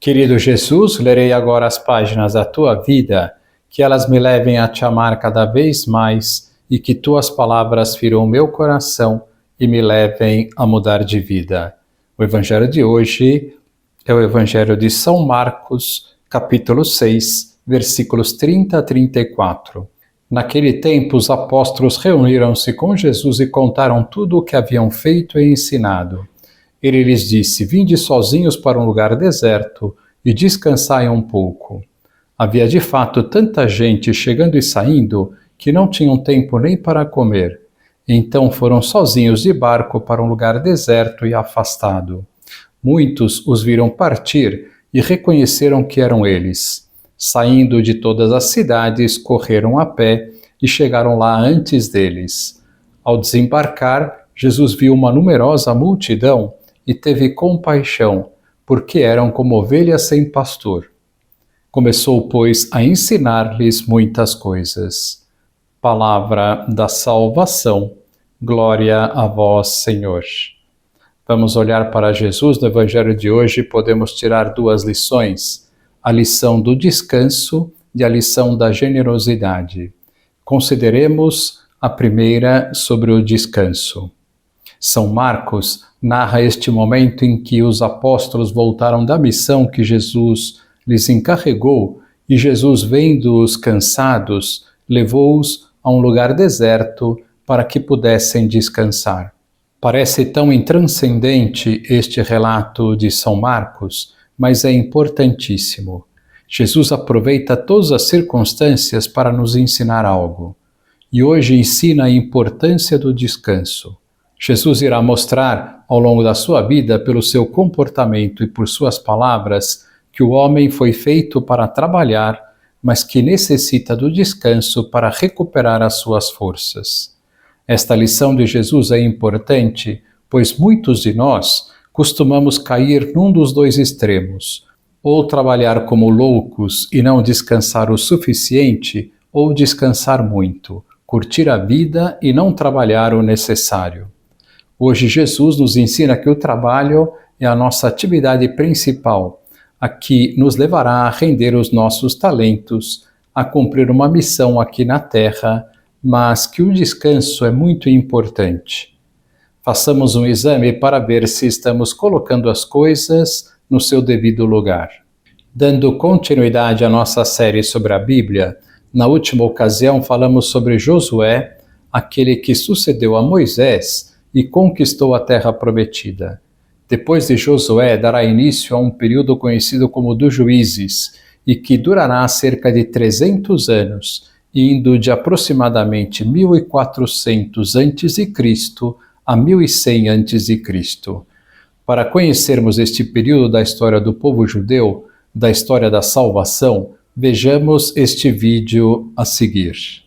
Querido Jesus, lerei agora as páginas da tua vida, que elas me levem a te amar cada vez mais e que tuas palavras firam o meu coração e me levem a mudar de vida. O evangelho de hoje é o evangelho de São Marcos, capítulo 6, versículos 30 a 34. Naquele tempo, os apóstolos reuniram-se com Jesus e contaram tudo o que haviam feito e ensinado. Ele lhes disse: Vinde sozinhos para um lugar deserto e descansai um pouco. Havia de fato tanta gente chegando e saindo que não tinham tempo nem para comer. Então foram sozinhos de barco para um lugar deserto e afastado. Muitos os viram partir e reconheceram que eram eles. Saindo de todas as cidades, correram a pé e chegaram lá antes deles. Ao desembarcar, Jesus viu uma numerosa multidão e teve compaixão, porque eram como ovelhas sem pastor. Começou, pois, a ensinar-lhes muitas coisas. Palavra da salvação. Glória a vós, Senhor. Vamos olhar para Jesus no Evangelho de hoje e podemos tirar duas lições: a lição do descanso e a lição da generosidade. Consideremos a primeira sobre o descanso. São Marcos narra este momento em que os apóstolos voltaram da missão que Jesus lhes encarregou e Jesus, vendo-os cansados, levou-os a um lugar deserto para que pudessem descansar. Parece tão intranscendente este relato de São Marcos, mas é importantíssimo. Jesus aproveita todas as circunstâncias para nos ensinar algo. E hoje ensina a importância do descanso. Jesus irá mostrar, ao longo da sua vida, pelo seu comportamento e por suas palavras, que o homem foi feito para trabalhar, mas que necessita do descanso para recuperar as suas forças. Esta lição de Jesus é importante, pois muitos de nós costumamos cair num dos dois extremos, ou trabalhar como loucos e não descansar o suficiente, ou descansar muito, curtir a vida e não trabalhar o necessário. Hoje Jesus nos ensina que o trabalho é a nossa atividade principal, a que nos levará a render os nossos talentos, a cumprir uma missão aqui na Terra, mas que o descanso é muito importante. Façamos um exame para ver se estamos colocando as coisas no seu devido lugar. Dando continuidade à nossa série sobre a Bíblia, na última ocasião falamos sobre Josué, aquele que sucedeu a Moisés e conquistou a terra prometida. Depois de Josué, dará início a um período conhecido como dos Juízes, e que durará cerca de 300 anos, indo de aproximadamente 1400 a.C. a 1100 a.C. Para conhecermos este período da história do povo judeu, da história da salvação, vejamos este vídeo a seguir.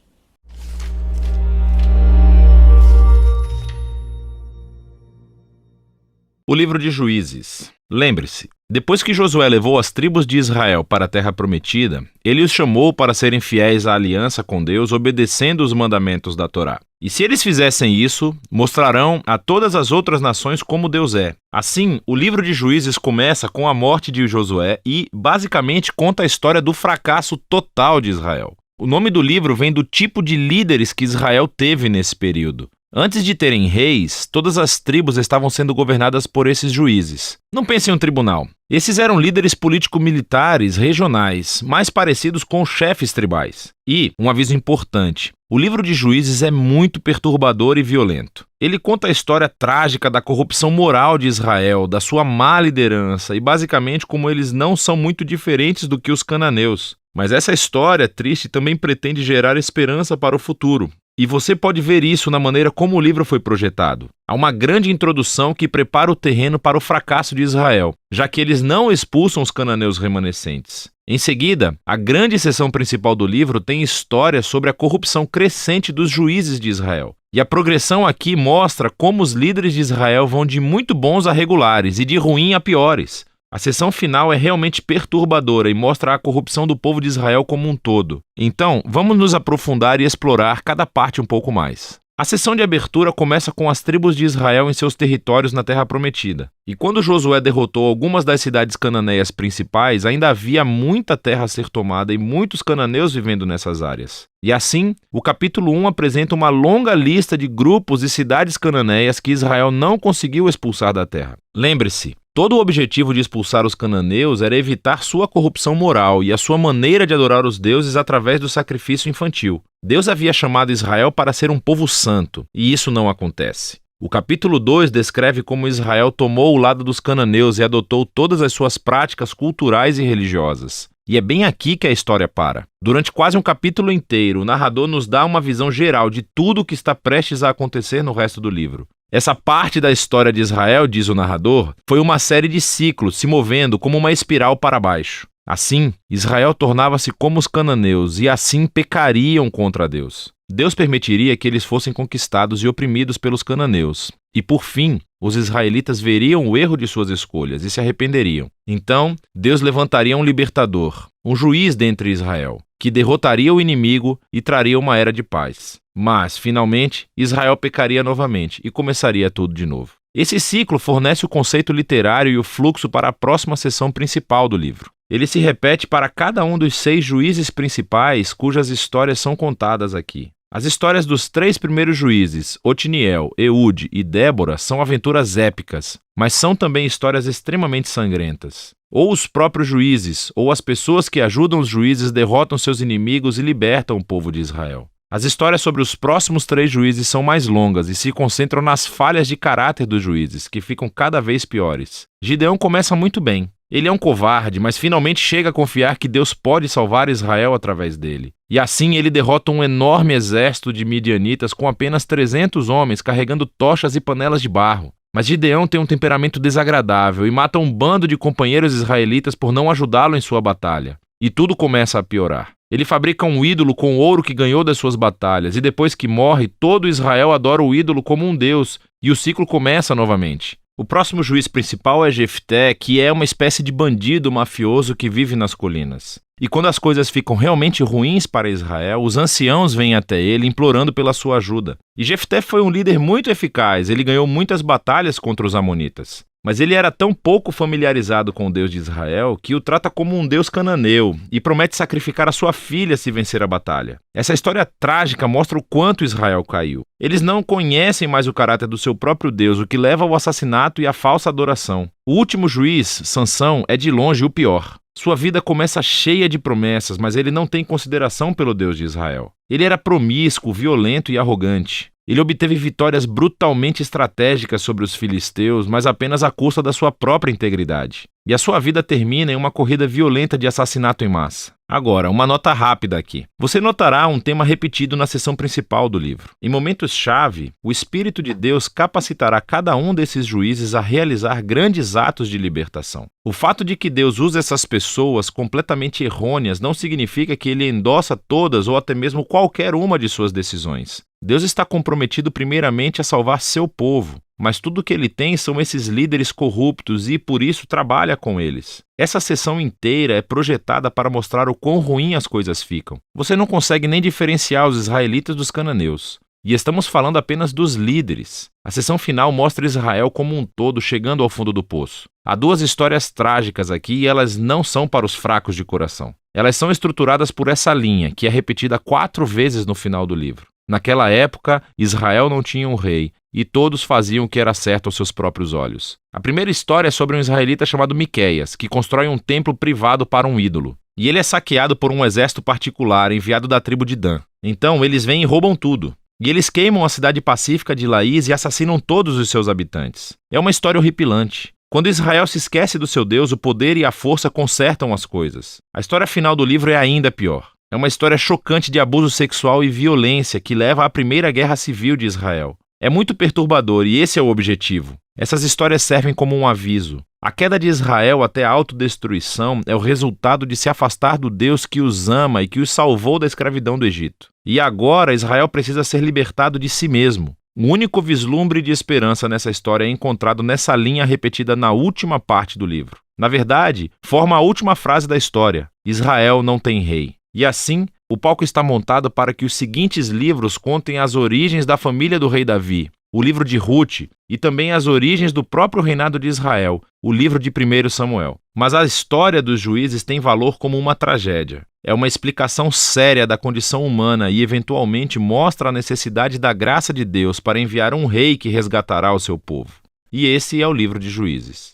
O livro de Juízes. Lembre-se, depois que Josué levou as tribos de Israel para a terra prometida, ele os chamou para serem fiéis à aliança com Deus, obedecendo os mandamentos da Torá. E se eles fizessem isso, mostrarão a todas as outras nações como Deus é. Assim, o livro de Juízes começa com a morte de Josué e, basicamente, conta a história do fracasso total de Israel. O nome do livro vem do tipo de líderes que Israel teve nesse período. Antes de terem reis, todas as tribos estavam sendo governadas por esses juízes. Não pense em um tribunal. Esses eram líderes político-militares regionais, mais parecidos com chefes tribais. E, um aviso importante, o livro de Juízes é muito perturbador e violento. Ele conta a história trágica da corrupção moral de Israel, da sua má liderança e basicamente como eles não são muito diferentes do que os cananeus. Mas essa história triste também pretende gerar esperança para o futuro. E você pode ver isso na maneira como o livro foi projetado. Há uma grande introdução que prepara o terreno para o fracasso de Israel, já que eles não expulsam os cananeus remanescentes. Em seguida, a grande seção principal do livro tem história sobre a corrupção crescente dos juízes de Israel. E a progressão aqui mostra como os líderes de Israel vão de muito bons a regulares e de ruim a piores. A seção final é realmente perturbadora e mostra a corrupção do povo de Israel como um todo. Então, vamos nos aprofundar e explorar cada parte um pouco mais. A sessão de abertura começa com as tribos de Israel em seus territórios na Terra Prometida. E quando Josué derrotou algumas das cidades cananeias principais, ainda havia muita terra a ser tomada e muitos cananeus vivendo nessas áreas. E assim, o capítulo 1 apresenta uma longa lista de grupos e cidades cananeias que Israel não conseguiu expulsar da terra. Lembre-se, todo o objetivo de expulsar os cananeus era evitar sua corrupção moral e a sua maneira de adorar os deuses através do sacrifício infantil. Deus havia chamado Israel para ser um povo santo, e isso não acontece. O capítulo 2 descreve como Israel tomou o lado dos cananeus e adotou todas as suas práticas culturais e religiosas. E é bem aqui que a história para. Durante quase um capítulo inteiro, o narrador nos dá uma visão geral de tudo o que está prestes a acontecer no resto do livro. Essa parte da história de Israel, diz o narrador, foi uma série de ciclos se movendo como uma espiral para baixo. Assim, Israel tornava-se como os cananeus e assim pecariam contra Deus. Deus permitiria que eles fossem conquistados e oprimidos pelos cananeus. E por fim, os israelitas veriam o erro de suas escolhas e se arrependeriam. Então, Deus levantaria um libertador, um juiz dentre Israel, que derrotaria o inimigo e traria uma era de paz. Mas, finalmente, Israel pecaria novamente e começaria tudo de novo. Esse ciclo fornece o conceito literário e o fluxo para a próxima seção principal do livro. Ele se repete para cada um dos 6 juízes principais cujas histórias são contadas aqui. As histórias dos 3 primeiros juízes, Otniel, Eude e Débora, são aventuras épicas, mas são também histórias extremamente sangrentas. Ou os próprios juízes, ou as pessoas que ajudam os juízes derrotam seus inimigos e libertam o povo de Israel. As histórias sobre os próximos 3 juízes são mais longas e se concentram nas falhas de caráter dos juízes, que ficam cada vez piores. Gideão começa muito bem. Ele é um covarde, mas finalmente chega a confiar que Deus pode salvar Israel através dele. E assim ele derrota um enorme exército de midianitas com apenas 300 homens carregando tochas e panelas de barro. Mas Gideão tem um temperamento desagradável e mata um bando de companheiros israelitas por não ajudá-lo em sua batalha. E tudo começa a piorar. Ele fabrica um ídolo com o ouro que ganhou das suas batalhas, e depois que morre, todo Israel adora o ídolo como um deus, e o ciclo começa novamente. O próximo juiz principal é Jefté, que é uma espécie de bandido mafioso que vive nas colinas. E quando as coisas ficam realmente ruins para Israel, os anciãos vêm até ele implorando pela sua ajuda. E Jefté foi um líder muito eficaz, ele ganhou muitas batalhas contra os amonitas. Mas ele era tão pouco familiarizado com o Deus de Israel que o trata como um deus cananeu e promete sacrificar a sua filha se vencer a batalha. Essa história trágica mostra o quanto Israel caiu. Eles não conhecem mais o caráter do seu próprio Deus, o que leva ao assassinato e à falsa adoração. O último juiz, Sansão, é de longe o pior. Sua vida começa cheia de promessas, mas ele não tem consideração pelo Deus de Israel. Ele era promíscuo, violento e arrogante. Ele obteve vitórias brutalmente estratégicas sobre os filisteus, mas apenas à custa da sua própria integridade. E a sua vida termina em uma corrida violenta de assassinato em massa. Agora, uma nota rápida aqui. Você notará um tema repetido na seção principal do livro. Em momentos-chave, o Espírito de Deus capacitará cada um desses juízes a realizar grandes atos de libertação. O fato de que Deus usa essas pessoas completamente errôneas não significa que ele endossa todas ou até mesmo qualquer uma de suas decisões. Deus está comprometido primeiramente a salvar seu povo, mas tudo o que ele tem são esses líderes corruptos e, por isso, trabalha com eles. Essa seção inteira é projetada para mostrar o quão ruim as coisas ficam. Você não consegue nem diferenciar os israelitas dos cananeus. E estamos falando apenas dos líderes. A seção final mostra Israel como um todo chegando ao fundo do poço. Há 2 histórias trágicas aqui e elas não são para os fracos de coração. Elas são estruturadas por essa linha, que é repetida 4 vezes no final do livro. Naquela época, Israel não tinha um rei, e todos faziam o que era certo aos seus próprios olhos. A primeira história é sobre um israelita chamado Miqueias, que constrói um templo privado para um ídolo. E ele é saqueado por um exército particular enviado da tribo de Dan. Então, eles vêm e roubam tudo. E eles queimam a cidade pacífica de Laís e assassinam todos os seus habitantes. É uma história horripilante. Quando Israel se esquece do seu Deus, o poder e a força consertam as coisas. A história final do livro é ainda pior. É uma história chocante de abuso sexual e violência que leva à Primeira Guerra Civil de Israel. É muito perturbador e esse é o objetivo. Essas histórias servem como um aviso. A queda de Israel até a autodestruição é o resultado de se afastar do Deus que os ama e que os salvou da escravidão do Egito. E agora Israel precisa ser libertado de si mesmo. O único vislumbre de esperança nessa história é encontrado nessa linha repetida na última parte do livro. Na verdade, forma a última frase da história: Israel não tem rei. E assim, O palco está montado para que os seguintes livros contem as origens da família do rei Davi, o livro de Ruth, e também as origens do próprio reinado de Israel, o livro de 1 Samuel. Mas a história dos juízes tem valor como uma tragédia. É uma explicação séria da condição humana e, eventualmente, mostra a necessidade da graça de Deus para enviar um rei que resgatará o seu povo. E esse é o livro de Juízes.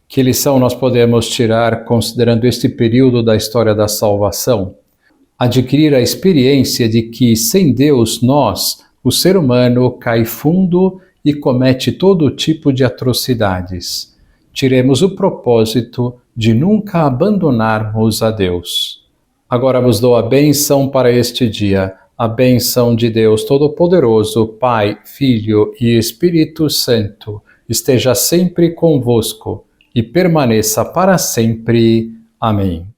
Que lição nós podemos tirar considerando este período da história da salvação? Adquirir a experiência de que, sem Deus, nós, o ser humano, cai fundo e comete todo tipo de atrocidades. Tiremos o propósito de nunca abandonarmos a Deus. Agora vos dou a bênção para este dia, a bênção de Deus Todo-Poderoso, Pai, Filho e Espírito Santo, esteja sempre convosco e permaneça para sempre. Amém.